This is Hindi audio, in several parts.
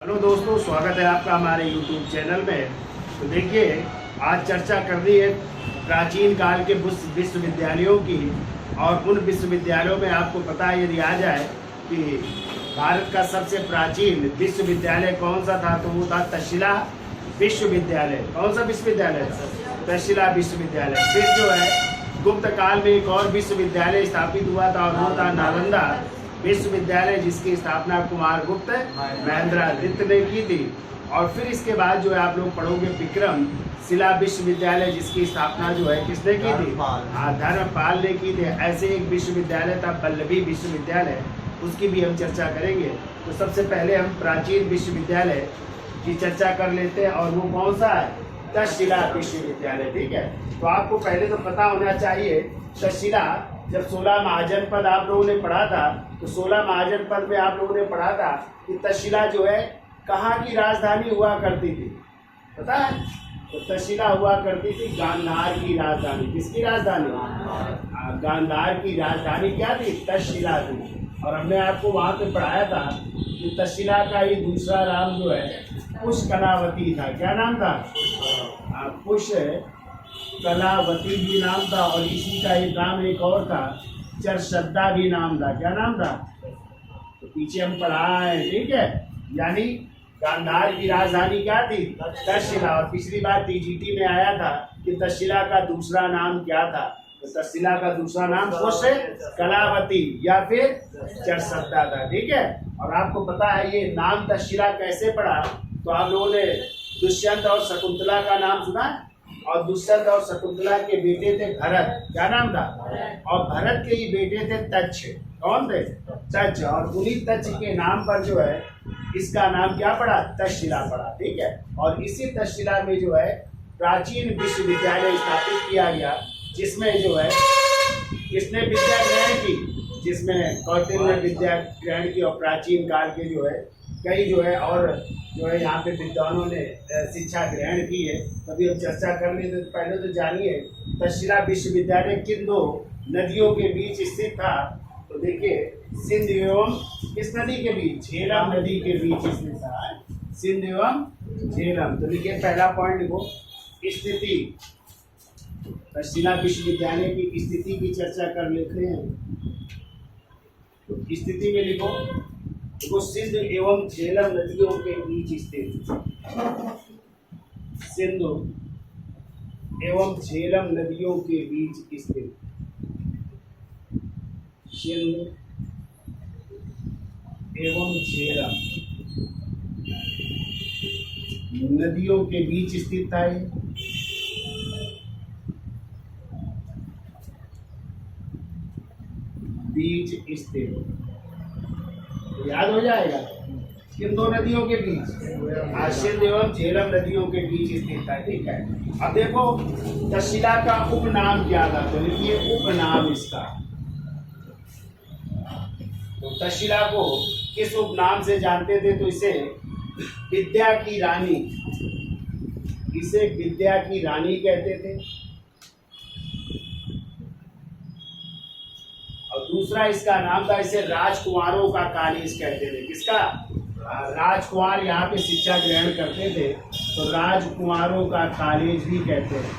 हेलो दोस्तों, स्वागत है आपका हमारे YouTube चैनल में। तो देखिए, आज चर्चा करनी है प्राचीन काल के विश्वविद्यालयों की। और उन विश्वविद्यालयों में आपको पता है, यदि आ जाए कि भारत का सबसे प्राचीन विश्वविद्यालय कौन सा था, तो वो था तक्षशिला विश्वविद्यालय। कौन सा विश्वविद्यालय था? तक्षशिला विश्वविद्यालय। फिर जो है गुप्त काल में एक और विश्वविद्यालय स्थापित हुआ था, और वो था नालंदा विश्वविद्यालय, जिसकी स्थापना कुमार गुप्त महेंद्रादित्य ने की थी। और फिर इसके बाद जो है आप लोग पढ़ोगे विक्रम शिला विश्वविद्यालय, जिसकी स्थापना जो है किसने की थी? धर्मपाल ने की थी। ऐसे एक विश्वविद्यालय था वल्लभी विश्वविद्यालय, उसकी भी हम चर्चा करेंगे। तो सबसे पहले हम प्राचीन विश्वविद्यालय की चर्चा कर लेते हैं, और वो कौन सा है? तक्षशिला विश्वविद्यालय। ठीक है, तो आपको पहले तो पता होना चाहिए तक्षशिला, जब 16 महाजनपद आप लोगों ने पढ़ा था, तो 16 महाजनपद में आप लोगों ने पढ़ा था कि तक्षशिला जो है कहाँ की राजधानी हुआ करती थी? पता है? तो तक्षशिला हुआ करती थी गांधार की राजधानी। किसकी राजधानी? गांधार की राजधानी क्या थी? तक्षशिला थी। और हमने आपको वहाँ पे पढ़ाया था कि तक्षशिला का ही दूसरा नाम जो है पुष्कलावती था। क्या नाम था? पुष्कलावती भी नाम था, और इसी का एक नाम एक और था, चरसद्दा भी नाम था। क्या नाम था? तो पीछे हम पढ़ा है। ठीक है, यानी गांधार की राजधानी क्या थी? तक्षशिला। और पिछली बार टीजीटी में आया था कि तक्षशिला का दूसरा नाम क्या था? तो तक्षशिला का दूसरा नाम पुष्कलावती या फिर चरसद्दा था। ठीक है, और आपको पता है ये नाम तक्षशिला कैसे पड़ा? तो आप लोगों ने दुष्यंत और शकुंतला का नाम सुना है? और दुष्यंत और शकुंतला के बेटे थे भरत। क्या नाम था? और भरत के ही बेटे थे तक्ष। कौन थे? तक्ष। और उन्हीं तक्ष के नाम पर जो है इसका नाम क्या पड़ा? तक्षशिला पड़ा। ठीक है, और इसी तक्षशिला में जो है प्राचीन विश्वविद्यालय स्थापित किया गया, जिसमें जो है किसने विद्या ग्रहण की? जिसमें कौटिल्य ने विद्या ग्रहण की, और प्राचीन काल के जो है कई जो है और जो है यहाँ पे विद्वानों ने शिक्षा ग्रहण की है। तभी हम चर्चा कर लेते। तो पहले तो जानिए तक्षशिला विश्वविद्यालय किन दो नदियों के बीच स्थित था। तो देखिए, सिंध एवं किस नदी के बीच? झेलम नदी के बीच स्थित था। सिंध एवं झेलम। तो देखिए, पहला पॉइंट लिखो, स्थिति। तक्षशिला विश्वविद्यालय की स्थिति की चर्चा कर लेते हैं। तो स्थिति में लिखो, वो सिंध एवं झेलम नदियों के बीच स्थित। सिंध एवं झेलम नदियों के बीच स्थित। सिंध एवं झेलम नदियों के बीच स्थित था। बीच स्थित, याद हो जाएगा। किन दो नदियों के बीच? सिंध एवं झेलम नदियों के बीच स्थित था। ठीक है, अब देखो तक्षशिला का उपनाम क्या था? तो लिखिए उपनाम इसका। तो तक्षशिला को किस उपनाम से जानते थे? तो इसे विद्या की रानी, इसे विद्या की रानी कहते थे। और दूसरा इसका नाम था, इसे राजकुमारों का कॉलेज कहते थे। किसका? राजकुमार यहाँ पे शिक्षा ग्रहण करते थे, तो राजकुमारों का कॉलेज भी कहते हैं।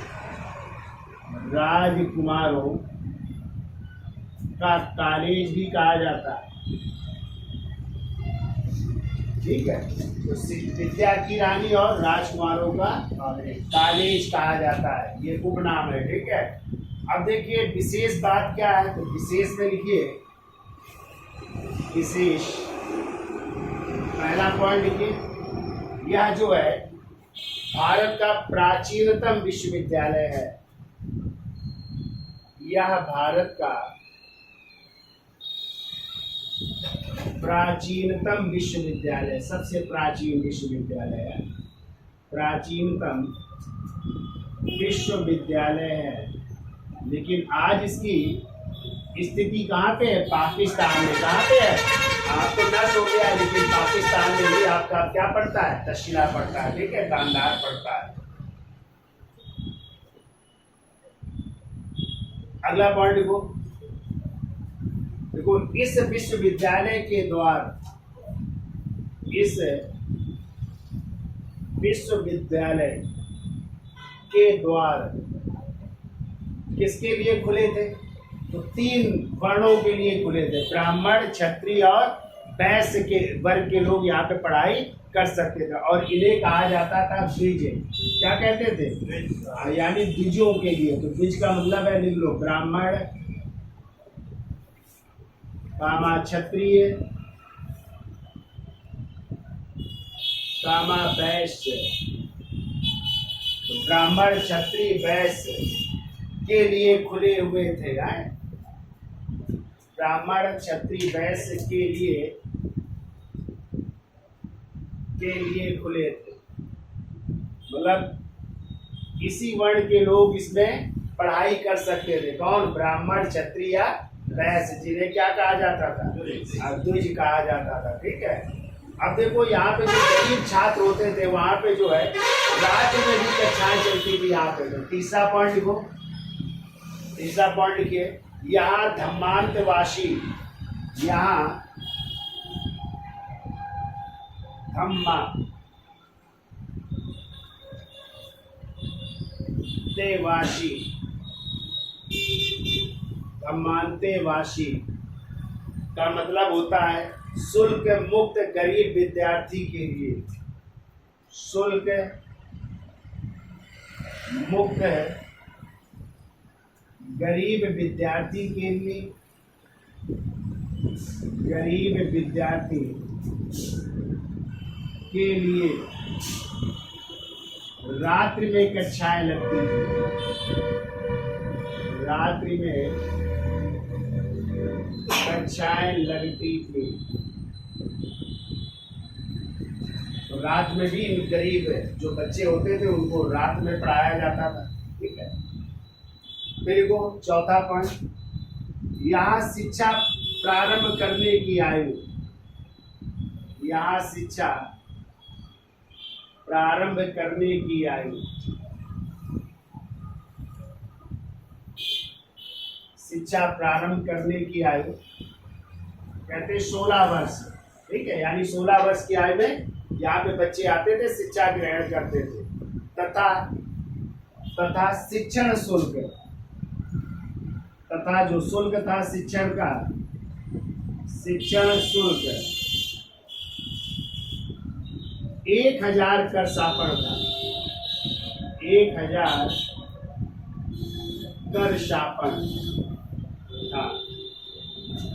राजकुमारों का कॉलेज भी कहा जाता है। ठीक है, तो विद्या की रानी और राजकुमारों का कॉलेज कहा जाता है, ये उपनाम है। ठीक है, अब देखिए विशेष बात क्या है? तो विशेष में लिखिए, विशेष पहला पॉइंट लिखिए, यह जो है भारत का प्राचीनतम विश्वविद्यालय है। यह भारत का प्राचीनतम विश्वविद्यालय, सबसे प्राचीन विश्वविद्यालय है, प्राचीनतम विश्वविद्यालय है। लेकिन आज इसकी स्थिति कहाँ पे है? पाकिस्तान में। कहाँ पे है? आपको नष्ट हो गया, लेकिन पाकिस्तान में भी आपका क्या पड़ता है? तक्षशिला पड़ता है। ठीक है, गांधार पड़ता है। अगला पॉइंट देखो, देखो इस विश्वविद्यालय के द्वारा, इस विश्वविद्यालय के द्वार किसके लिए खुले थे? तो 3 वर्णों के लिए खुले थे, ब्राह्मण, क्षत्रिय और वैश्य के वर्ग के लोग यहाँ पे पढ़ाई कर सकते थे। और इन्हें कहा जाता था द्विज। क्या कहते थे? यानी द्विजों के लिए। तो द्विज का मतलब है, लिख लो, ब्राह्मण, कामा क्षत्रिय, कामा वैश्य। तो ब्राह्मण, क्षत्रिय, वैश्य के लिए खुले हुए थे। ब्राह्मण, क्षत्रिय, वैश्य के लिए खुले थे। मतलब इसी वर्ण के लोग इसमें पढ़ाई कर सकते थे। कौन? ब्राह्मण, क्षत्रिय, वैश्य, जिन्हें क्या कहा जाता था? द्विज कहा जाता था। ठीक है। अब देखो यहाँ पे जो गरीब छात्र होते थे वहां पे जो है राज्य में भी कक्षाएं चलती थी। यहाँ पे तो तीसरा पॉइंट लिखो, तीसरा पॉइंट लिखिए, यहाँ धम्मांतवासी, यहाँ धम्मांतेवासी का मतलब होता है शुल्क मुक्त गरीब विद्यार्थी के लिए। शुल्क मुक्त गरीब विद्यार्थी के लिए, गरीब विद्यार्थी के लिए रात्रि में कक्षाएं लगती थी। रात्रि में कक्षाएं लगती थी। तो रात में भी गरीब जो बच्चे होते थे उनको रात में पढ़ाया जाता था। ठीक है। फिर को चौथा पॉइंट, यहाँ शिक्षा प्रारंभ करने की आयु, यहाँ शिक्षा प्रारंभ करने की आयु, शिक्षा प्रारंभ करने की आयु कहते 16 वर्ष। ठीक है। यानी 16 वर्ष की आयु में यहाँ पे बच्चे आते थे, शिक्षा ग्रहण करते थे। तथा शिक्षण शुल्क, तथा जो शुल्क था शिक्षण का, शिक्षण शुल्क 1000 कर सापण था। 1000 कर सापण था।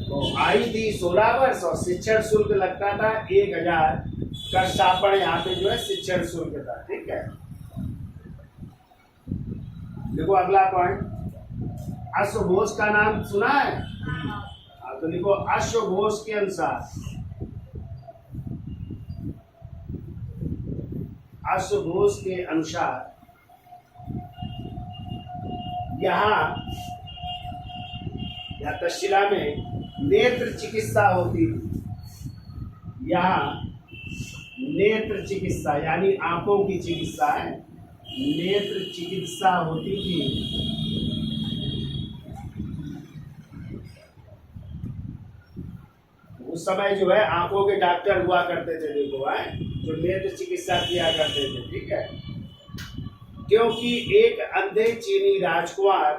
तो आयु थी 16 वर्ष और शिक्षण शुल्क लगता था 1000 कर सापण। यहाँ पे जो है शिक्षण शुल्क था। ठीक है। देखो अगला पॉइंट, अश्वघोष का नाम सुना है? तो लिखो, अश्वघोष के अनुसार, अश्वघोष के अनुसार यहाँ या तक्षशिला में नेत्र चिकित्सा होती थी। यहाँ नेत्र चिकित्सा यानी आंखों की चिकित्सा है, नेत्र चिकित्सा होती थी। उस समय जो है आंखों के डॉक्टर हुआ करते थे। देखो जो नेत्र चिकित्सा किया करते थे। ठीक है। क्योंकि एक अंधे चीनी राजकुमार,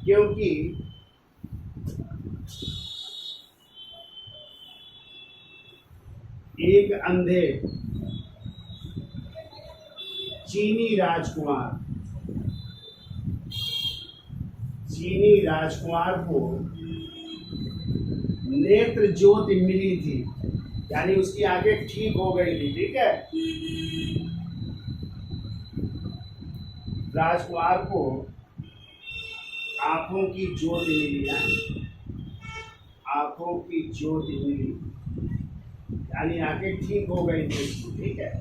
क्योंकि एक अंधे चीनी राजकुमार को नेत्र ज्योति मिली थी, यानी उसकी आंखें ठीक हो गई थी। ठीक है। राजकुमार को आंखों की ज्योति मिली, आंखों की ज्योति मिली, यानी आंखें ठीक हो गई थी उसकी। ठीक है।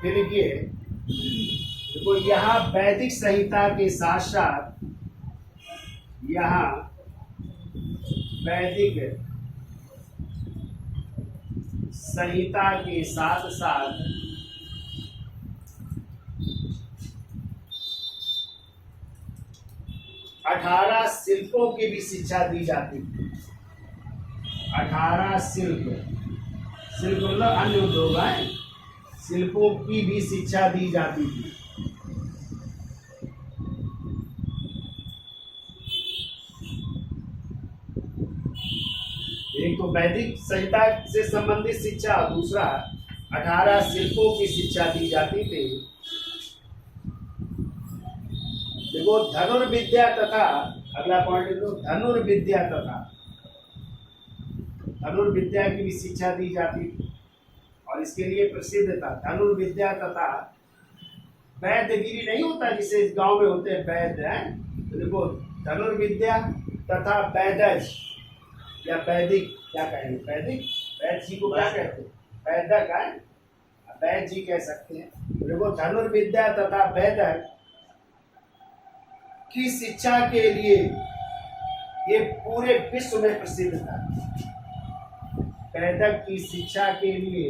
फिर देखिए, देखो यहाँ वैदिक संहिता के साथ साथ, यहाँ वैदिक संहिता के साथ साथ 18 शिल्पों की भी शिक्षा दी जाती थी। 18 शिल्प, शिल्प मतलब अन्य उद्योग है, शिल्पों की भी शिक्षा दी जाती थी। एक तो वैदिक संहिता से संबंधित शिक्षा, दूसरा 18 शिल्पों की शिक्षा दी जाती थी। देखो धनुर्विद्या तथा, अगला पॉइंट देखो, धनुर्विद्या तथा, धनुर्विद्या की भी शिक्षा दी जाती थी और इसके लिए प्रसिद्ध था। धनुर्विद्या तथा वैद्यगिरी नहीं होता जिसे इस गांव में होते हैं वैद्य हैं, तो देखो धनुर्विद्या तथा वैदज या वैदिक, क्या कहेंगे वैदिक, वैद्य जी को क्या कहते हैं, वैदक है, वैद्य जी कह सकते हैं। तो देखो धनुर्विद्या तथा वैदक की शिक्षा के लिए ये पूरे विश्व में प्रसिद्ध था। वैदक की शिक्षा के लिए,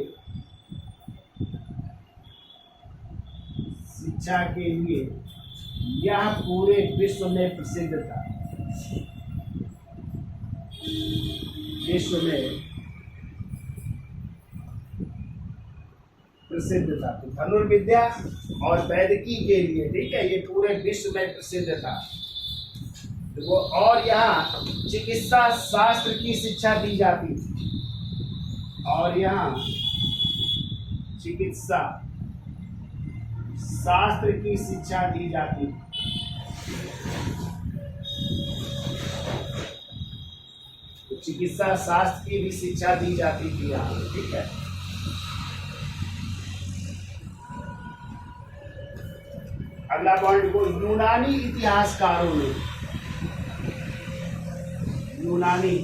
शिक्षा के लिए यह पूरे विश्व में प्रसिद्ध था। विश्व में प्रसिद्ध था। तो धनुर्विद्या और वैदिकी के लिए, ठीक है, ये पूरे विश्व में प्रसिद्ध था। तो और यहाँ चिकित्सा शास्त्र की शिक्षा दी जाती थी, और यहाँ चिकित्सा शास्त्र की शिक्षा दी जाती थी। तो चिकित्सा शास्त्र की भी शिक्षा दी जाती थी यहाँ, ठीक है। अगला पॉइंट को, यूनानी इतिहासकारों ने, यूनानी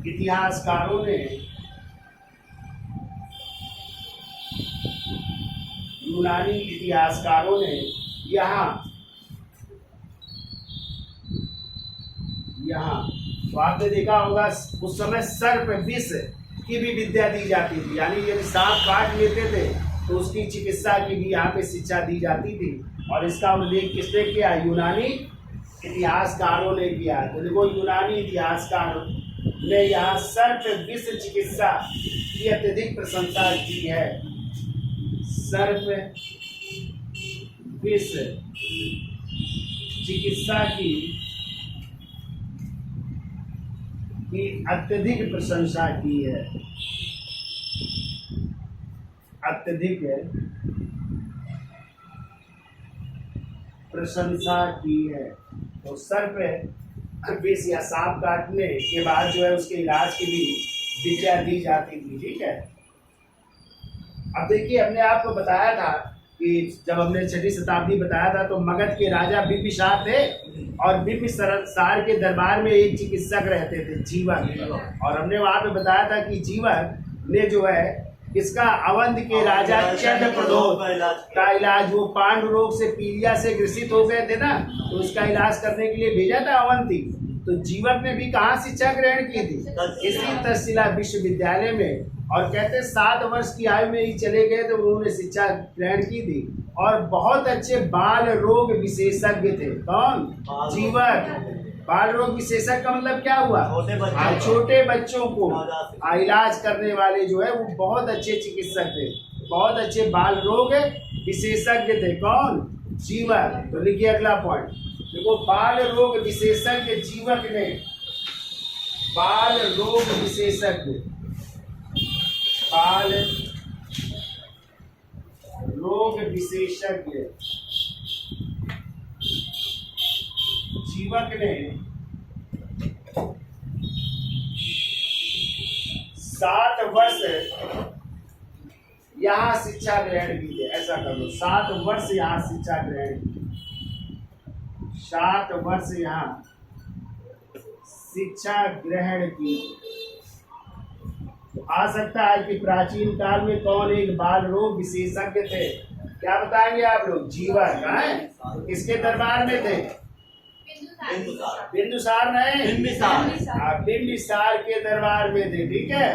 इतिहासकारों ने, यूनानी इतिहासकारों ने यहाँ तो आपने देखा होगा उस समय सर्प विष की भी विद्या दी जाती थी, यानी यदि सांप काट लेते थे तो उसकी चिकित्सा की भी यहाँ पे शिक्षा दी जाती थी। और इसका उल्लेख किसने किया, यूनानी इतिहासकारों ने किया। तो देखो यूनानी इतिहासकारों ने यहाँ सर्प विष चिकित्सा की अत्यधिक प्रशंसा की है। सर्प विष चिकित्सा की अत्यधिक प्रशंसा की है, अत्यधिक प्रशंसा की है। तो सर्प विष या सांप काटने के बाद जो है उसके इलाज की भी विद्या दी जाती थी, ठीक है। अब देखिए, हमने आपको बताया था कि जब हमने 6वीं शताब्दी बताया था तो मगध के राजा बिंबिसार थे, और बिंबिसार के दरबार में एक चिकित्सक रहते थे, जीवक। और हमने वहां पे बताया था कि जीवक ने जो है इसका अवंत के राजा चंद्रप्रदोत का इलाज, वो पांडु रोग से पीलिया से ग्रसित हो गए थे ना, तो उसका इलाज करने के लिए भेजा था अवंती। तो जीवक ने भी कहाँ शिक्षा ग्रहण की थी, इसी तक्षशिला विश्वविद्यालय में। और कहते 7 वर्ष की आयु में ही चले गए तो उन्होंने शिक्षा ग्रहण की थी, और बहुत अच्छे बाल रोग विशेषज्ञ थे। कौन, जीवक। बाल रोग विशेषज्ञ का मतलब क्या हुआ, छोटे बच्चों को इलाज करने वाले जो है वो बहुत अच्छे चिकित्सक थे, बहुत अच्छे बाल रोग विशेषज्ञ थे। कौन, जीवक। तो लिखिए अगला पॉइंट, देखो बाल रोग विशेषज्ञ जीवक ने, बाल रोग विशेषज्ञ, बाल रोग विशेषज्ञ जीवक ने 7 वर्ष यहाँ शिक्षा ग्रहण की थी। ऐसा कर लो, 7 वर्ष यहाँ शिक्षा ग्रहण की, 7 वर्ष यहाँ शिक्षा ग्रहण की। आ सकता है कि प्राचीन काल में कौन एक बाल रोग विशेषज्ञ थे, क्या बताएंगे आप लोग, जीवक है। किसके दरबार में थे, बिंदुसार नहीं, बिंबिसार के दरबार में थे, ठीक है।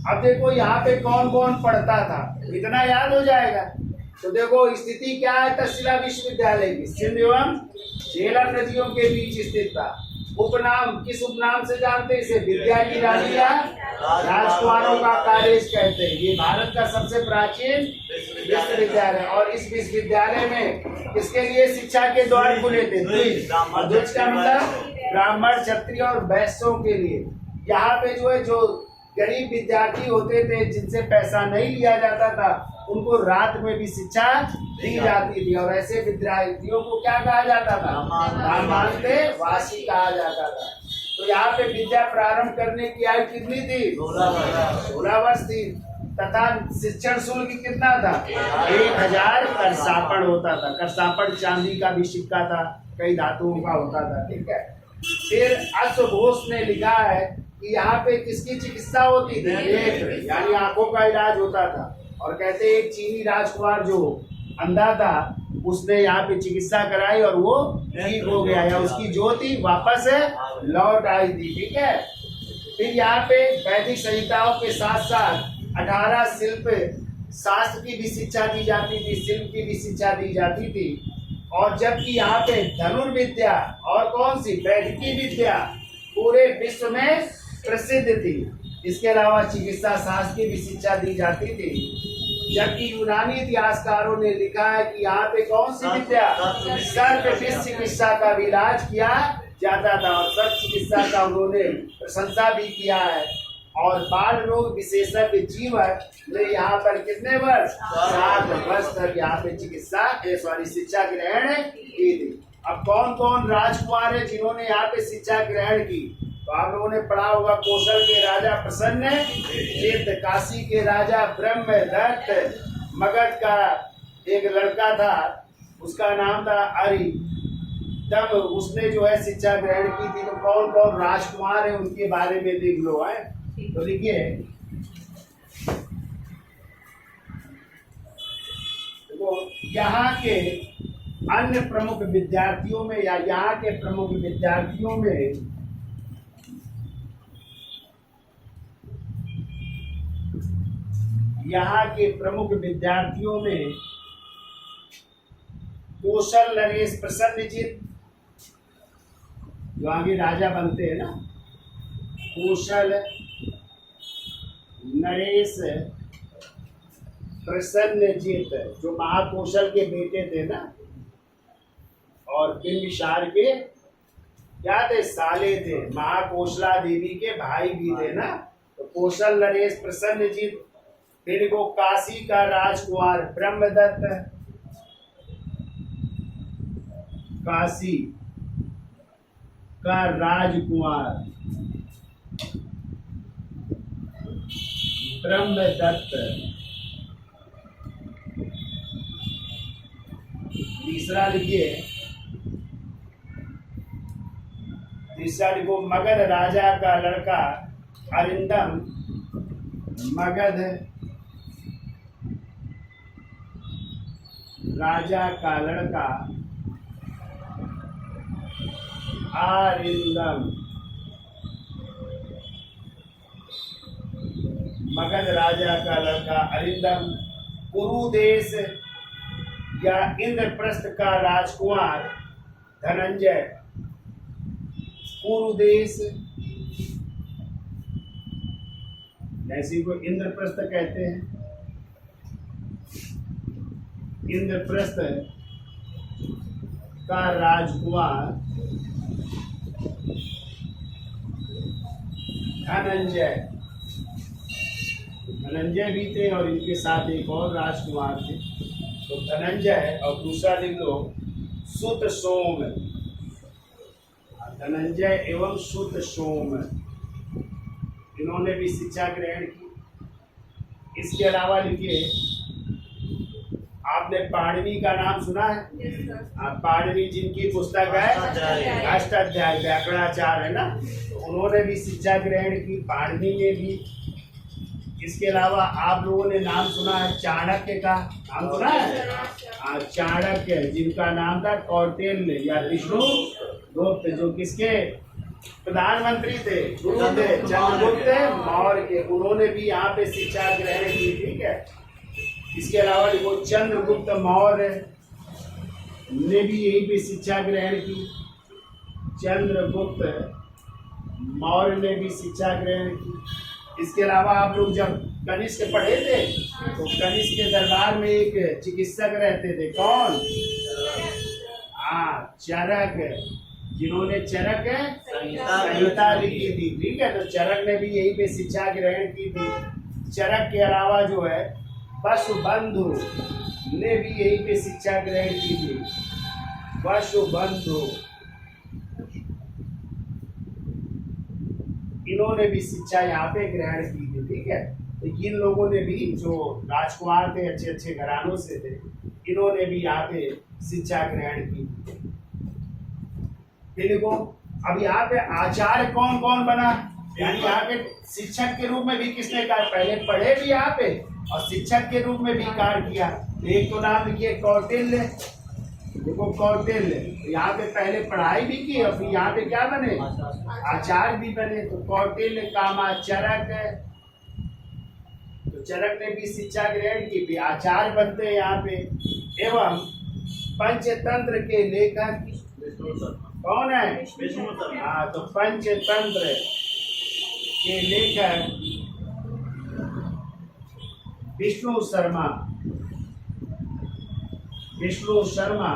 अब देखो यहाँ पे कौन कौन पढ़ता था, इतना याद हो जाएगा। तो देखो स्थिति क्या है, तक्षशिला विश्वविद्यालय की सिंधु एवं झेलम नदियों के बीच स्थित था। उपनाम, किस उपनाम से जानते हैं इसे? विद्या की रानी या राजकुमारों का कॉलेज कहते हैं। ये भारत का सबसे प्राचीन विश्वविद्यालय, और इस विश्वविद्यालय में किसके लिए शिक्षा के द्वार खुले थे? द्विज। और द्विज का मतलब ब्राह्मण, क्षत्रिय और वैश्यों के लिए। यहाँ पे जो है, जो गरीब विद्यार्थी होते थे जिनसे पैसा नहीं लिया जाता था, उनको रात में भी शिक्षा दी जाती थी। और ऐसे विद्यार्थियों को क्या कहा जाता था? रामांते वासी कहा जाता था। तो यहाँ पे विद्या प्रारंभ करने की आयु कितनी थी? 16 वर्ष थी। तथा शिक्षण शुल्क कितना था? 1000 करसापण होता था। करसापण चांदी का भी सिक्का था, कई धातुओं का होता था। ठीक है। फिर अश्व घोष ने लिखा है कि यहाँ पे किसकी चिकित्सा होती थी? नेत्र, यानी आंखों का इलाज होता था। और कहते एक चीनी राजकुमार जो अंधा था, उसने यहाँ पे चिकित्सा कराई और वो ठीक हो गया, या उसकी ज्योति वापस लौट आई थी। ठीक है। फिर यहाँ पे वैदिक संहिताओं के साथ साथ 18 शिल्प शास्त्र की भी शिक्षा दी जाती थी, शिल्प की भी शिक्षा दी जाती थी। और जबकि यहाँ पे धनुर्विद्या और कौन सी? वैदिकी विद्या पूरे विश्व में प्रसिद्ध थी। इसके अलावा चिकित्सा शास्त्र की भी शिक्षा दी जाती थी। जबकि यूनानी इतिहासकारों ने लिखा है कि यहाँ पे कौन सी विद्या? सर्प विष चिकित्सा का भी इलाज किया जाता था, और सर्प चिकित्सा का उन्होंने प्रशंसा भी किया है। और बाल रोग विशेषज्ञ जीवन ने यहाँ पर कितने वर्ष? 7 वर्ष तक यहाँ पे शिक्षा ग्रहण की थी। अब कौन कौन राजकुमार है जिन्होंने यहाँ पे शिक्षा ग्रहण की? तो आप लोगों ने पढ़ा होगा, कौशल के राजा प्रसन्नजित, काशी के राजा ब्रह्मदत्त, मगध का एक लड़का था, उसका नाम था अरि, तब उसने जो है शिक्षा ग्रहण की थी। तो कौन कौन राजकुमार है उनके बारे में देख लो है। तो देखिए, देखो यहाँ के अन्य प्रमुख विद्यार्थियों में, या यहाँ के प्रमुख विद्यार्थियों में कौशल नरेश प्रसन्नजित, जो आगे राजा बनते हैं ना, कौशल नरेश प्रसन्नजित, जो महाकौशल के बेटे थे ना, और बिंबिसार के क्या थे? साले थे। महाकौशला देवी के भाई भी थे ना। तो कौशल नरेश प्रसन्नजित, फिर वो काशी का राजकुमार ब्रह्मदत्त, काशी का राजकुमार ब्रह्मदत्त। तीसरा लिखिए, लिखो मगध राजा का लड़का अरिंदम, मगध राजा का लड़का अरिंदम, मगध राजा का लड़का अरिंदम, कुरु देश या इंद्रप्रस्थ का राजकुमार धनंजय। कुरु देश ऐसी को इंद्रप्रस्थ कहते हैं। इंद्रप्रस्थ का राजकुमार धनंजय, धनंजय भी थे और इनके साथ एक और राजकुमार थे। तो धनंजय, और दूसरा लिख लो सुत सोम, धनंजय एवं सुत सोम, इन्होंने भी शिक्षा ग्रहण की। इसके अलावा लिखिए, आपने पाणिनि का नाम सुना है? पाणिनि जिनकी पुस्तक है अष्टाध्यायी, व्याकरणाचार्य है ना, तो उन्होंने भी शिक्षा ग्रहण की, पाणिनि ने भी। इसके अलावा आप लोगों ने नाम सुना है चाणक्य का, नाम सुना है? चाणक्य, जिनका नाम था कौटिल्य या विष्णुगुप्त, जो किसके प्रधानमंत्री थे? गुरु थे चंद्रगुप्त मौर्य के। उन्होंने भी यहाँ पे शिक्षा ग्रहण की। ठीक है। इसके अलावा देखो, चंद्रगुप्त मौर्य ने भी यहीं पे शिक्षा ग्रहण की। चंद्रगुप्त मौर्य ने भी शिक्षा ग्रहण की। इसके अलावा आप लोग जब कनिष्क पढ़े थे तो कनिष्क के दरबार में एक चिकित्सक रहते थे, कौन? हाँ, चरक, जिन्होंने चरक संहिता लिखी थी। ठीक है, तो चरक ने भी यहीं पे शिक्षा ग्रहण की थी। चरक के अलावा जो है वसुबंधु ने भी यहीं पे शिक्षा ग्रहण की थी। वसुबंधु, इन्होंने भी शिक्षा यहाँ पे ग्रहण की थी। ठीक है, तो इन लोगों ने भी, जो राजकुमार थे, अच्छे अच्छे घरानों से थे, इन्होंने भी यहाँ पे शिक्षा ग्रहण की थी। फिर देखो, अब यहाँ पे आचार्य कौन कौन बना, यानी यहाँ पे शिक्षक के रूप में भी किसने कार्य, पहले पढ़े भी यहाँ पे और शिक्षक के रूप में भी कार्य किया। एक तो नाम लिखिए कौटिल्य, देखो कौटिल्य, यहाँ पे पहले पढ़ाई भी की और फिर यहाँ पे क्या बने, आचार्य भी बने। तो कौटिल्य, कामा, चरक, तो चरक ने भी शिक्षा ग्रहण की, भी आचार्य बनते हैं यहाँ पे। एवं पंचतंत्र के लेखक कौन है? विष्णु शर्मा। हाँ, तो पंचतंत्र के लेखक विष्णु शर्मा। विष्णु शर्मा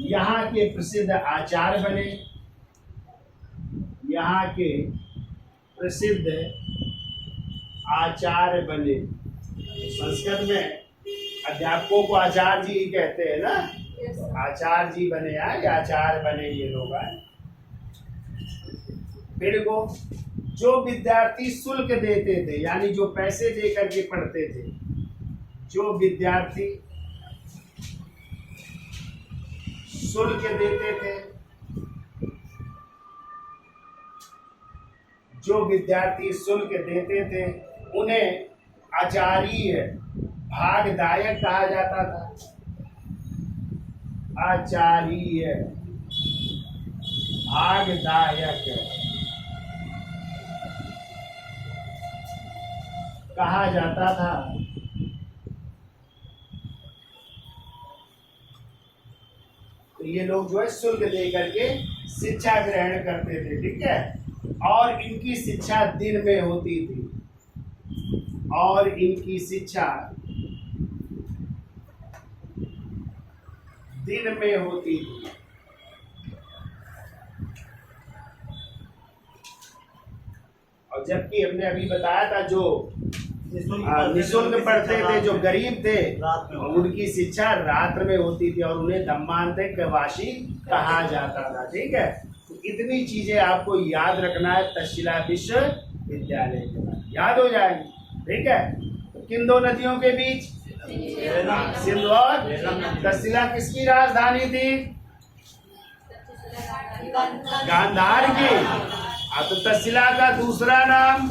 यहाँ के प्रसिद्ध आचार्य बने, यहाँ के प्रसिद्ध आचार्य बने। संस्कृत में अध्यापकों को आचार्य जी कहते हैं ना, आचार्य जी बने, आचार्य बने ये लोग हैं। फिर को जो विद्यार्थी शुल्क देते थे, यानी जो पैसे दे करके पढ़ते थे, जो विद्यार्थी शुल्क देते थे, जो विद्यार्थी शुल्क देते थे उन्हें आचार्य भागदायक कहा जाता था। आचार्य भागदायक कहा जाता था। तो ये लोग जो है शुल्क दे करके शिक्षा ग्रहण करते थे। ठीक है, और इनकी शिक्षा दिन में होती थी, और इनकी शिक्षा दिन में होती थी। और जबकि हमने अभी बताया था जो निःशुल्क पढ़ते थे, जो गरीब थे, उनकी शिक्षा रात्र में होती थी और उन्हें धम्मांतकवासी कहा जाता था। ठीक है, तो इतनी चीजें आपको याद रखना है तक्षशिला विश्वविद्यालय के बाद, याद हो जाएगी। ठीक है, तो किन दो नदियों के बीच, सिंधु और तक्षशिला किसकी राजधानी थी? गांधार की। तो तक्षशिला का दूसरा नाम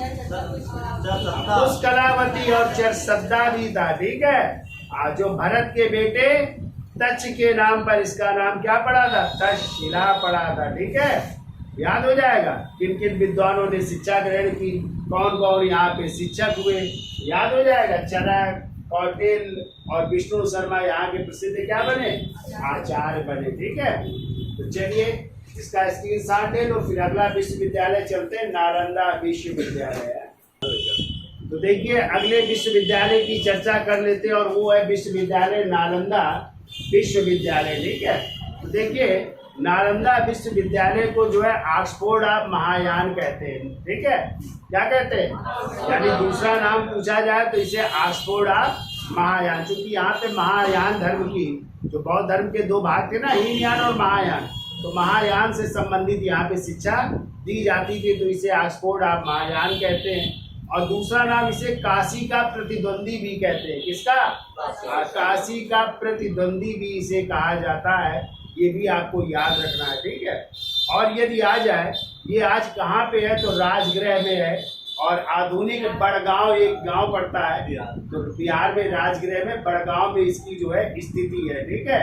पुष्कलावती और चरसद्दा भी था। ठीक है, जो भरत के बेटे तक्ष के नाम पर इसका नाम क्या पड़ा था? तक्षशिला पड़ा था। ठीक है, याद हो जाएगा। किन किन विद्वानों ने शिक्षा ग्रहण की, कौन कौन यहाँ पे शिक्षक हुए, याद हो जाएगा। चरक, कौटिल्य और विष्णु शर्मा यहाँ के प्रसिद्ध क्या बने? आचार्य बने। ठीक है, तो चलिए इसका स्क्रीनशॉट ले लो, फिर अगला विश्वविद्यालय चलते हैं, नालंदा विश्वविद्यालय। तो देखिए अगले विश्वविद्यालय की चर्चा कर लेते हैं और वो है विश्वविद्यालय नालंदा विश्वविद्यालय। ठीक है, तो देखिए नालंदा विश्वविद्यालय को जो है ऑक्सफोर्ड ऑफ महायान कहते हैं। ठीक है, क्या कहते हैं? यानी दूसरा नाम पूछा जाए तो इसे ऑक्सफोर्ड ऑफ महायान, क्योंकि यहाँ पे महायान धर्म की, जो बौद्ध धर्म के दो भाग थे ना, हीनयान और महायान, तो महायान से संबंधित यहाँ पे शिक्षा दी जाती थी, तो इसे ऑक्सफोर्ड ऑफ महायान कहते हैं। और दूसरा नाम इसे काशी का प्रतिद्वंदी भी कहते हैं। किसका? काशी का प्रतिद्वंदी भी इसे कहा जाता है, ये भी आपको याद रखना है। ठीक है, और यदि आ जाए, ये आज कहाँ पे है? तो राजगृह में है, और आधुनिक बड़गांव एक गांव पड़ता है, तो बिहार में राजगृह में बड़गांव में इसकी जो है स्थिति है। ठीक है,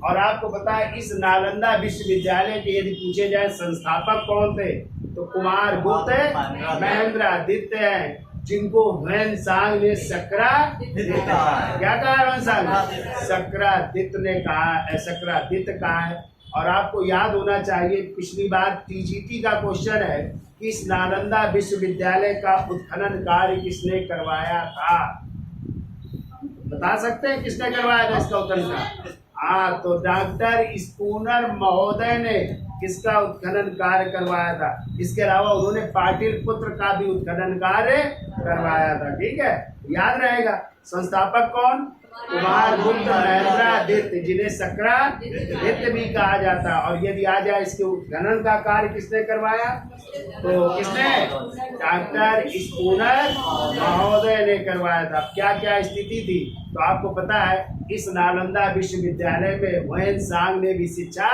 और आपको पता है इस नालंदा विश्वविद्यालय के यदि पूछे जाए संस्थापक कौन थे, तो कुमार गुप्त महेंद्रादित्य हैं, जिनको ह्वेनसांग ने सक्रादित्य क्या कहा? ह्वेनसांग सक्रादित्य ने कहा, सक्रादित्य कहा है। और आपको याद होना चाहिए पिछली बार टीजीटी का क्वेश्चन है कि इस नालंदा विश्वविद्यालय का उत्खनन कार्य किसने करवाया था? बता सकते हैं किसने करवाया था इसका उत्खनन कार्य? हाँ, तो डॉक्टर स्पूनर महोदय ने किसका उत्खनन कार्य करवाया था। इसके अलावा उन्होंने पाटिल पुत्र का भी उत्खनन कार्य करवाया था। ठीक है, याद रहेगा। संस्थापक कौन? कुमारगुप्त महेंद्रादित्य, जिन्हें शक्रादित्य भी कहा जाता है। और यदि आ जाए इसके उत्खनन का कार्य किसने करवाया, तो किसने? डॉक्टर स्पूनर महोदय ने करवाया था। क्या क्या स्थिति थी तो आपको पता है, इस नालंदा विश्वविद्यालय में ह्वेनसांग ने भी शिक्षा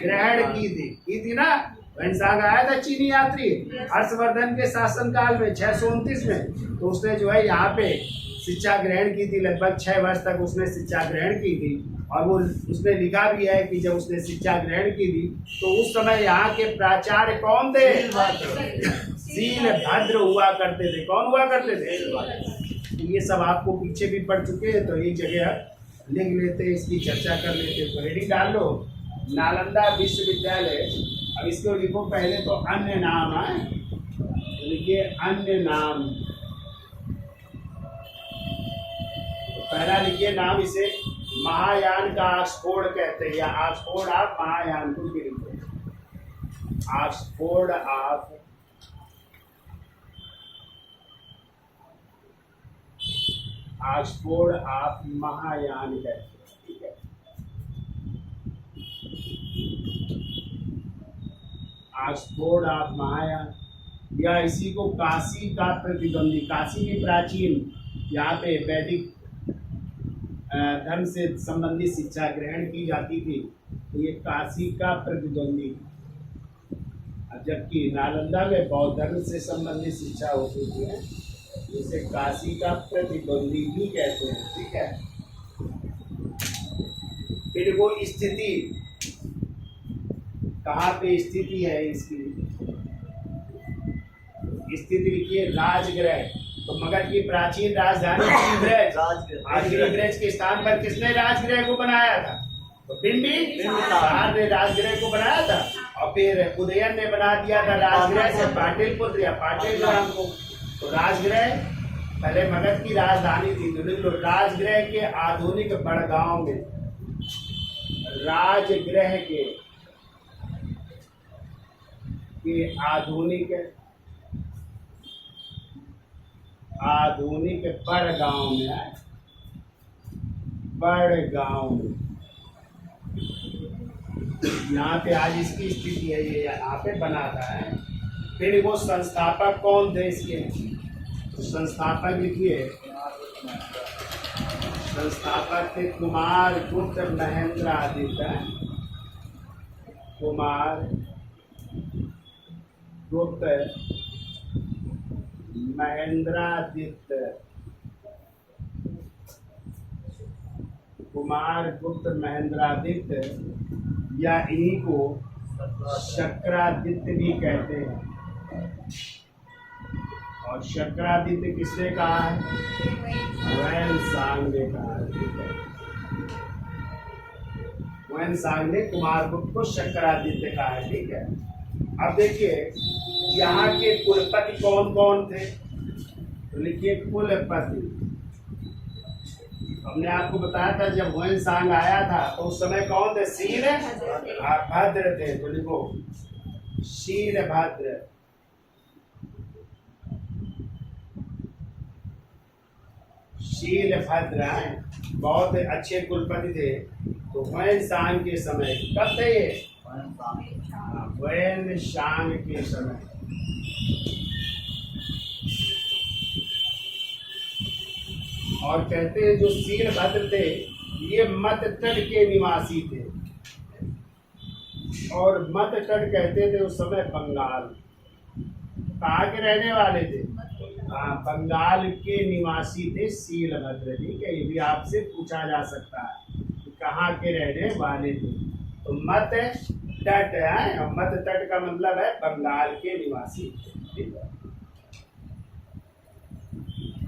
ग्रहण की थी ना। ह्वेनसांग आया था चीनी यात्री हर्षवर्धन के शासनकाल में 629 में, तो उसने जो है यहाँ पे शिक्षा ग्रहण की थी। लगभग 6 वर्ष तक उसने शिक्षा ग्रहण की थी। और वो उसने लिखा भी है कि जब उसने शिक्षा ग्रहण की थी तो उस समय यहाँ के प्राचार्य कौन थे? शीलभद्र हुआ करते थे। कौन हुआ करते थे? ये सब आपको पीछे भी पढ़ चुके हैं, तो एक जगह लिख लेते, इसकी चर्चा कर लेते। तो हेडिंग डाल लो, नालंदा विश्वविद्यालय। अब इसको लिखो पहले तो अन्य नाम है, लिखिए अन्य नाम। पहला लिखिए नाम, इसे महायान का ऑक्सफोर्ड कहते हैं, या ऑक्सफोर्ड ऑफ महायान को लिखते हैं। ऑक्सफोर्ड ऑफ महायान कहते हैं। ठीक है, ऑक्सफोर्ड ऑफ महायान, या इसी को काशी का प्रतिद्वंदी। काशी की प्राचीन यहाँ पे वैदिक धर्म से संबंधित शिक्षा ग्रहण की जाती थी, तो ये काशी का प्रतिद्वंदी। जबकि नालंदा में बौद्ध धर्म से संबंधित शिक्षा होती थी, जिसे काशी का प्रतिद्वंदी भी कहते हैं। ठीक है, फिर वो स्थिति कहाँ पे स्थिति है इसकी? स्थिति लिखिए राजगृह। तो मगध की प्राचीन राजधानी गिरिब्रज के स्थान पर किसने राजगृह को बनाया था? तो बिंबिसार ने राजगृह को बनाया था। और फिर उदयन ने बना दिया था राजगृह से पाटिल पुत्र या पाटिल नाम को। तो राजगृह पहले मगध की राजधानी थी। तो राजगृह के आधुनिक बड़गांव में राजगृह के आधुनिक बड़गांव में यहाँ पे आज इसकी स्थिति है, ये यहाँ पे बनाता है। फिर वो संस्थापक कौन थे इसके? तो संस्थापक लिखिए, संस्थापक थे कुमारगुप्त महेंद्रादित्य। कुमारगुप्त महेंद्रादित्य, या इन्हीं को शक्रादित्य भी कहते हैं। और शक्रादित्य किसने कहा है? ह्वेनसांग ने कहा है। ह्वेनसांग ने कुमारगुप्त को शक्रादित्य कहा है। ठीक है, अब देखिए यहाँ के कुलपति कौन कौन थे, तो लिखिए कुलपति। हमने आपको बताया था जब ह्वेनसांग आया था तो उस समय कौन थे? शीलभद्र थे। तो लिखो शीलभद्र। शीलभद्र बहुत अच्छे कुलपति थे। तो ह्वेनसांग के समय, कब थे ये? ह्वेनसांग के समय। और कहते हैं जो शीलभद्र थे ये मत तट के निवासी थे। और मत तट कहते थे उस समय बंगाल। कहाँ के रहने वाले थे? बंगाल के निवासी थे शीलभद्र। ठीक है, ये भी आपसे पूछा जा सकता है कि कहाँ के रहने वाले थे। तो मत तट है, मत तट का मतलब है बंगाल के निवासी। ठीक है,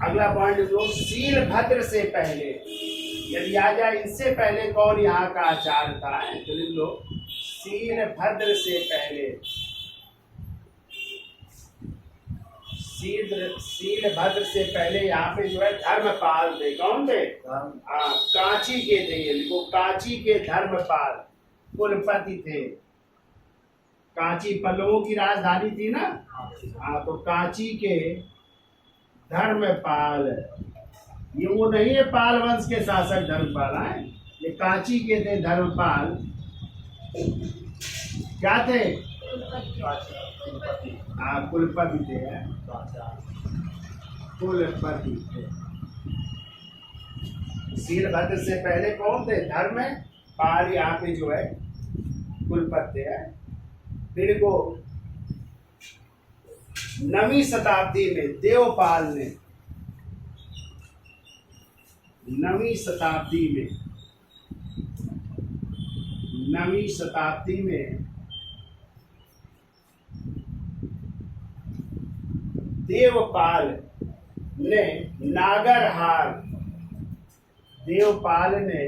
अगला पॉइंट लोग शीलभद्र से पहले, यदि आ जाए इनसे पहले कौन यहाँ का आचार्य था, तो लिख लो शीलभद्र से पहले, शीलभद्र से पहले यहाँ पे जो है धर्मपाल थे। कौन थे? कांची के थे। ये लिखो, कांची के धर्मपाल कुलपति थे। कांची पल्लवों की राजधानी थी ना। हाँ, तो कांची के धर्मपाल, ये वो नहीं है पाल वंश के शासक धर्मपाल है, ये कांची के थे धर्मपाल। क्या थे? कुलपति थे, कुलपति थे। शीलभद्र से पहले कौन थे? धर्मपाल यहाँ पे जो है कुलपति है। फिर को 9वीं शताब्दी में देवपाल ने, 9वीं शताब्दी में देवपाल ने नागरहार, देवपाल ने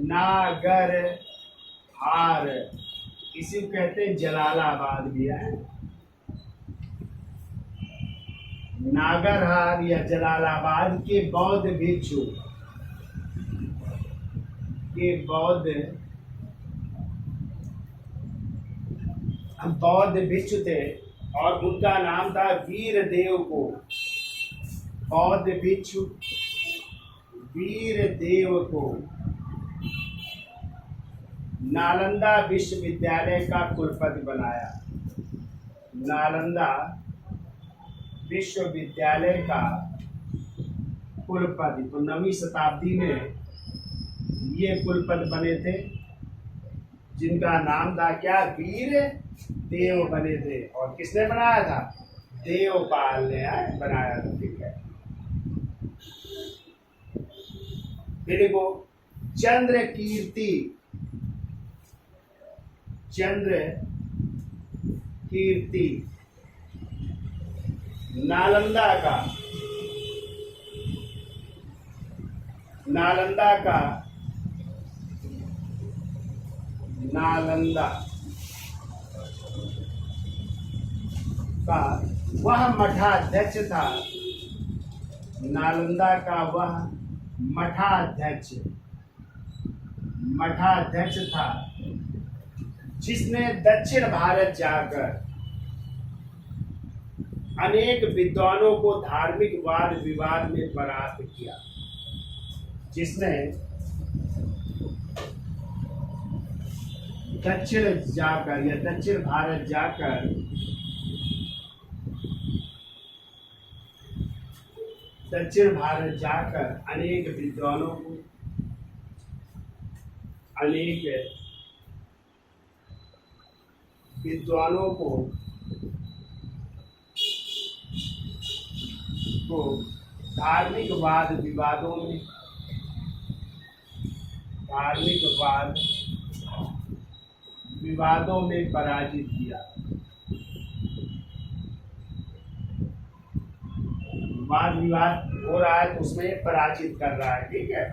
नागरहार, इसी को कहते हैं जलालाबाद भी है। नागरहार या जलालाबाद के बौद्ध भिक्षु, बौद्ध भिक्षु थे और उनका नाम था वीरदेव को। बौद्ध भिक्षु वीरदेव को नालंदा विश्वविद्यालय का कुलपति बनाया। नालंदा विश्वविद्यालय का कुलपति, तो 9वीं शताब्दी में ये कुलपति बने थे, जिनका नाम था क्या? वीर देव बने थे। और किसने बनाया था? देवपाल ने बनाया था। ठीक है। फिर को चंद्र कीर्ति नालंदा का वह मठाध्यक्ष था। नालंदा का वह मठाध्यक्ष था, जिसने दक्षिण भारत जाकर अनेक विद्वानों को धार्मिक वाद विवाद में परास्त किया। जिसने दक्षिण भारत जाकर अनेक विद्वानों को धार्मिक वाद विवादों में पराजित किया। वाद विवाद हो रहा है तो उसमें पराजित कर रहा है। ठीक है।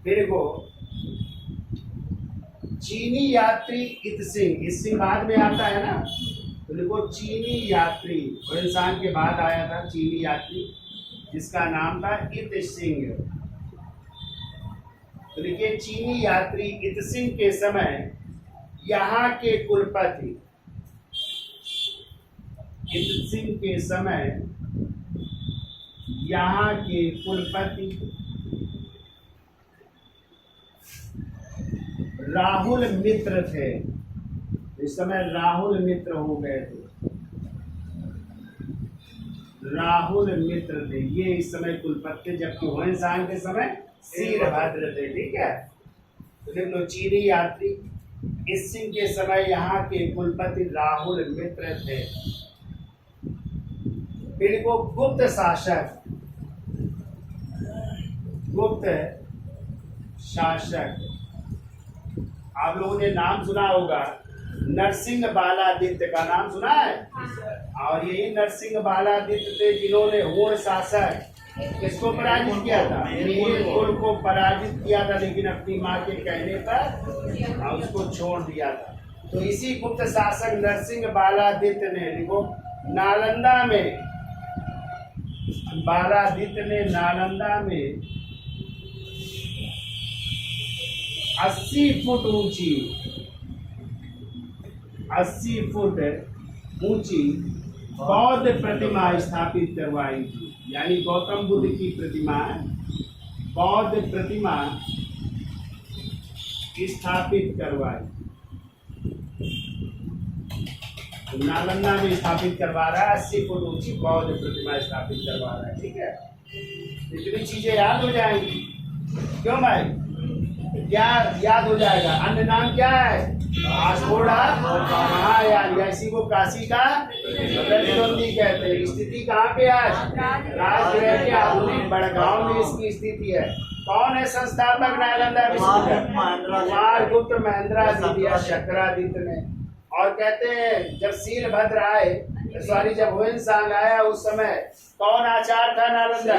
फिर को चीनी यात्री इतसिंह बाद में आता है ना, तो देखो चीनी यात्री, और इंसान के बाद आया था चीनी यात्री, जिसका नाम था इतसिंह। तो देखिए चीनी यात्री इतसिंह के समय यहाँ के कुलपति, यहाँ के कुलपति राहुल मित्र थे। इस समय राहुल मित्र हो गए थे। ये इस समय कुलपति, जबकि होनसांग के समय शीलभद्र थे। ठीक है। तो देख लो, चीनी यात्री इस सिंह के समय यहाँ के कुलपति राहुल मित्र थे। फिर को गुप्त शासक, आप लोगों ने नाम सुना होगा, नरसिंह बालादित्य का नाम सुना है। और यही नरसिंह बालादित्य थे जिन्होंने होड़ शासक किसको पराजित किया था? मीरपुर को पराजित किया था, लेकिन अपनी माँ के कहने पर उसको छोड़ दिया था। तो इसी गुप्त शासक नरसिंह बालादित्य ने, देखो नालंदा में, बालादित्य ने नालंदा में 80 फुट ऊंची, 80 फुट ऊंची बौद्ध प्रतिमा स्थापित करवाई थी। यानी गौतम बुद्ध की प्रतिमा, बौद्ध प्रतिमा स्थापित करवाई, नालंदा में स्थापित करवा रहा है। 80 फुट ऊंची बौद्ध प्रतिमा स्थापित करवा रहा है। ठीक है, इतनी चीजें याद हो जाएंगी। क्यों भाई? क्या याद हो जाएगा? अन्य नाम क्या है? आशोड़ा महायान, इसी को काशी का प्रतिद्वंदी कहते हैं। स्थिति कहाँ पे आज? राजगृह के आधुनिक बड़गांव में इसकी स्थिति है। कौन है संस्थापक नालंदा विश्वविद्यालय? कुमार गुप्त महेंद्रादित्य शंकरादित्य ने। और कहते हैं जब शीलभद्र आए, सॉरी जब हुएनसांग आया, उस समय कौन आचार्य था नालंदा?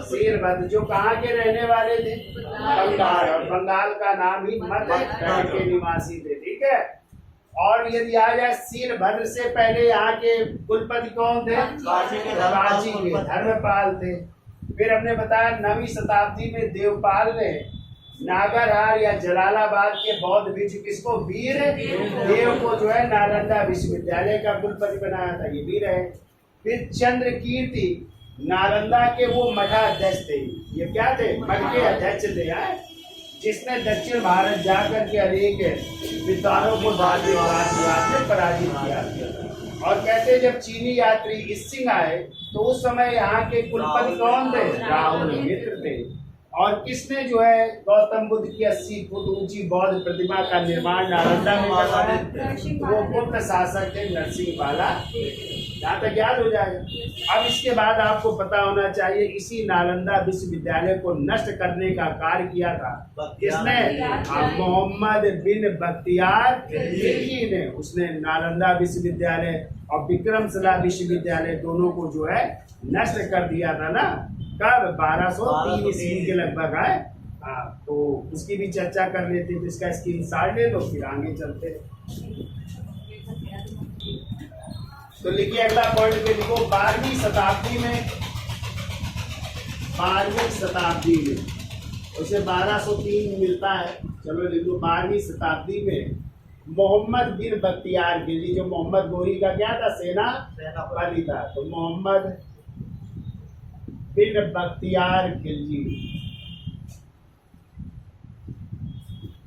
शीलभद्र, जो कहाँ के रहने वाले थे? बंगाल। और बंगाल का नाम ही मध्य के निवासी थे। ठीक है, और यदि आ जाए शीलभद्र से पहले यहाँ के कुलपति कौन थे? काशी के धर्मपाल थे। फिर हमने बताया 9वीं शताब्दी में देवपाल ने नागरहार या जलालाबाद के बौद्ध भिक्षु किसको? वीर देव को जो है नालंदा विश्वविद्यालय का कुलपति बनाया था। ये वीर है। फिर चंद्र कीर्ति नालंदा के वो मठाध्यक्ष थे। ये क्या थे? मठ के अध्यक्ष थे, जिसने दक्षिण भारत जाकर के अनेक विद्वानों को में पराजित किया। और कहते जब चीनी यात्री इसिंग आए तो उस समय यहाँ के कुलपति कौन थे? राहुल मित्र थे। और किसने जो है गौतम बुद्ध की 80 फुट ऊंची बौद्ध प्रतिमा का निर्माण नालंदा में करवाया? वो गुप्त शासक थे नरसिंह बाला। यहाँ तक याद हो जाएगा। अब इसके बाद आपको पता होना चाहिए इसी नालंदा विश्वविद्यालय को नष्ट करने का कार्य किया था किसने? मोहम्मद बिन बख्तियार खिलजी ने। उसने नालंदा विश्वविद्यालय और विक्रमशिला विश्वविद्यालय दोनों को जो है नष्ट कर दिया था ना। कब? 1203 ईस्वी के लगभग है। तो उसकी भी चर्चा कर लेते, तो इसका स्क्रीनशॉट ले लो, फिर आगे चलते। तो लिखिए अगला पॉइंट पे लिखो 12वीं शताब्दी में, 12वीं शताब्दी में उसे 1203 मिलता है। चलो लिख लो 12वीं शताब्दी में मोहम्मद बिन बख्तियार खिलजी, जो मोहम्मद गोरी का क्या था? सेनापति था। तो मोहम्मद बिन बख्तियार खिलजी,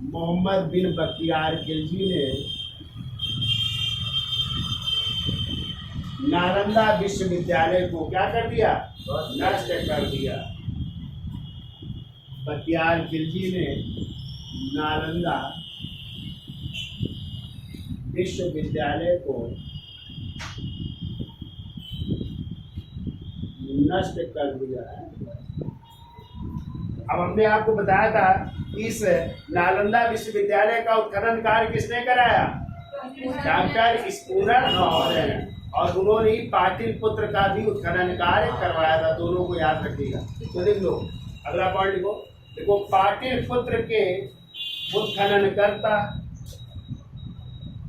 मोहम्मद बिन बख्तियार खिलजी ने नालंदा विश्वविद्यालय को क्या कर दिया? नष्ट कर दिया। बख्तियार खिलजी ने नालंदा विश्वविद्यालय को नष्ट कर दिया है। अब हमने आपको बताया था इस नालंदा विश्वविद्यालय का उत्खनन कार्य किसने कराया? डॉक्टर स्पूनर महोदय। और उन्होंने ही पाटलिपुत्र का भी उत्खनन कार्य करवाया था। दोनों को याद रखिएगा। तो देख लो अगला पॉइंट लिखो। देखो पाटलिपुत्र के उत्खनन करता,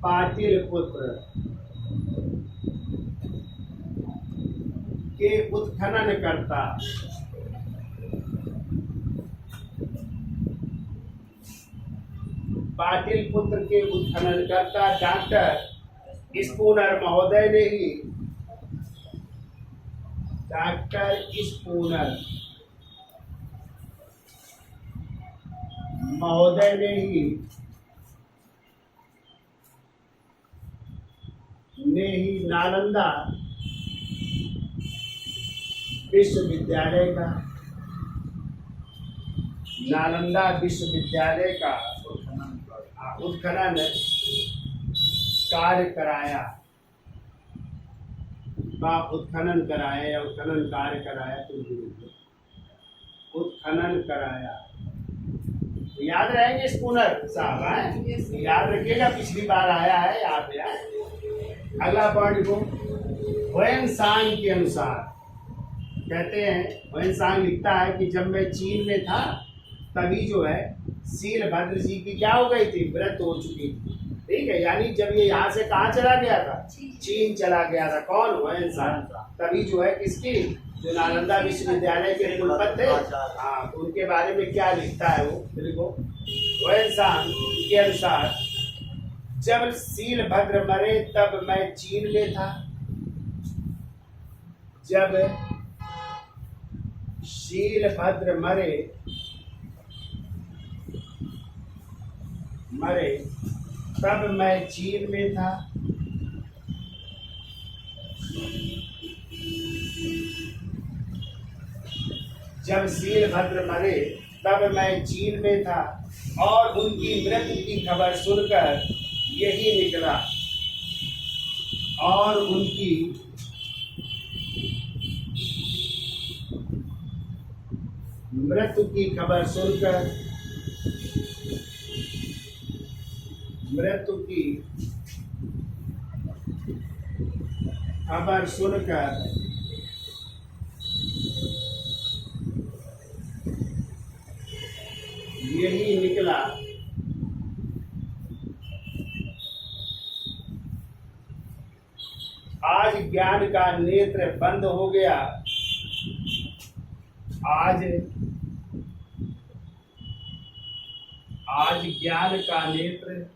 पाटलिपुत्र के उत्खनन करता पाटलिपुत्र के उत्खनन करता डॉक्टर स्पूनर महोदय ने ही, डॉक्टर स्पूनर महोदय ने ही नालंदा विश्वविद्यालय का, नालंदा विश्वविद्यालय का उत्खनन कार्य कराया, उत्खनन कराया या उत्खनन कार्य कराया। तो उत्खनन कराया याद रहेंगे स्पूनर साहब है, याद रखिएगा, पिछली बार आया है यहाँ पे। अगला पॉइंट को हुएनसांग के अनुसार, कहते हैं ह्वेनसांग लिखता है कि जब मैं चीन में था तभी जो है शीलभद्र जी की क्या हो गई थी, मृत्यु हो चुकी थी। ठीक है, यानी जब ये यहाँ से कहाँ चला गया था, चीन चला गया था। कौन? ह्वेनसांग। तभी जो है किसकी, जो नालंदा विश्वविद्यालय के कुलपति थे, हाँ, तो उनके बारे में क्या लिखता है वो देखो। ह्वेनसांग के अनुसार जब शीलभद्र मरे तब मैं चीन में था। जब शीलभद्र मरे तब मैं चीन में था। जब शीलभद्र मरे तब मैं चीन में था और उनकी मृत्यु की खबर सुनकर यही निकला। और उनकी मृत्यु की खबर सुनकर यही निकला। आज ज्ञान का नेत्र बंद हो गया। आज ज्ञान का नेत्र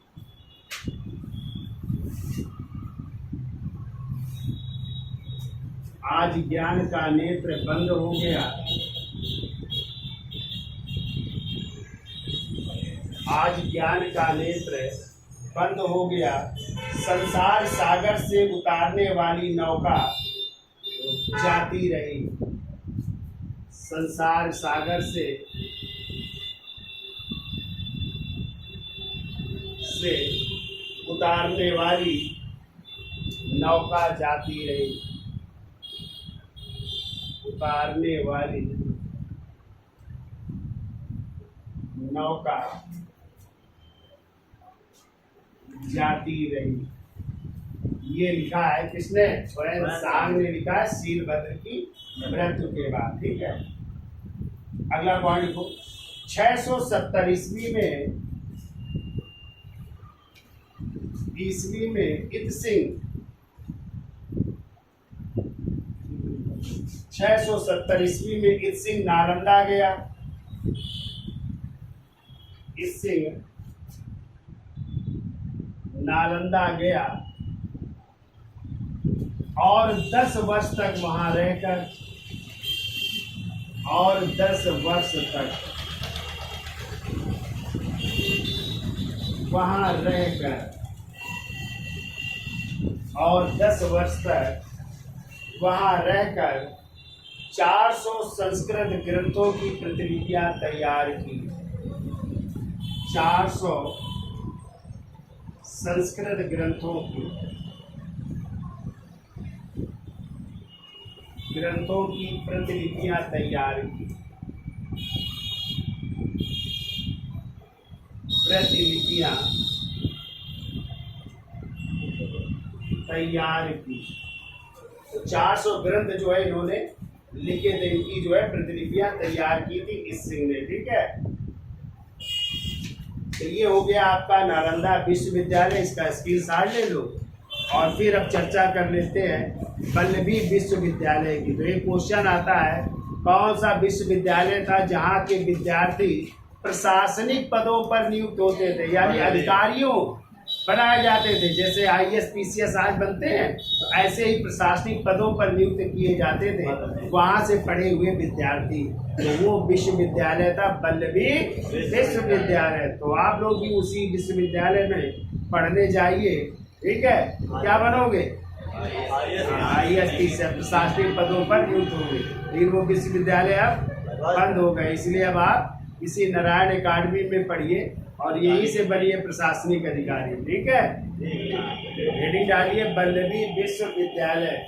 बंद हो गया। आज ज्ञान का नेत्र बंद हो गया। संसार सागर से उतारने वाली नौका जाती रही। संसार सागर से उतारने वाली नौका जाती रही। उतारने वाली नौका जाती रही। ये लिखा है किसने? ह्वेनसांग ने लिखा है शीलभद्र की मृत्यु के बाद। ठीक है, अगला पॉइंट लिखो। 670 ईस्वी में इत सिंह 670 ईस्वी में इत सिंह नालंदा गया। इत सिंह नालंदा गया और 10 वर्ष तक वहां रहकर और 10 वर्ष तक वहां रहकर और 10 वर्ष तक वहां रहकर 400 संस्कृत ग्रंथों की प्रतिलिपियां तैयार की। 400 संस्कृत ग्रंथों की प्रतिलिपियां तैयार की। प्रतिलिपियां तैयार की। तो 400 ग्रंथ जो है इन्होंने लिखे थे, इनकी जो है प्रतिलिपियां तैयार की थी इस सिंह ने। ठीक है, तो ये हो गया आपका नालंदा विश्वविद्यालय। इसका स्क्रीनशॉट ले लो और फिर अब चर्चा कर लेते हैं वल्लभी विश्वविद्यालय की। तो एक क्वेश्चन आता है, कौन सा विश्वविद्यालय था जहाँ के विद्यार्थी प्रशासनिक पदों पर नियुक्त होते थे, यानी अधिकारियों बनाए जाते थे। जैसे IAS PCS आज बनते हैं, तो ऐसे ही प्रशासनिक पदों पर नियुक्त किए जाते थे वहां से पढ़े हुए विद्यार्थी। तो वो विश्वविद्यालय था वल्लभी विश्वविद्यालय। तो आप लोग भी उसी विश्वविद्यालय में पढ़ने जाइए। ठीक है, क्या बनोगे? IAS PCS प्रशासनिक पदों पर नियुक्त होंगे। लेकिन वो विश्वविद्यालय अब बंद हो गए, इसलिए अब आप इसी नारायण अकादमी में पढ़िए और यही से बनिए प्रशासनिक अधिकारी। ठीक है, हेडिंग डालिए वल्लभी विश्वविद्यालय।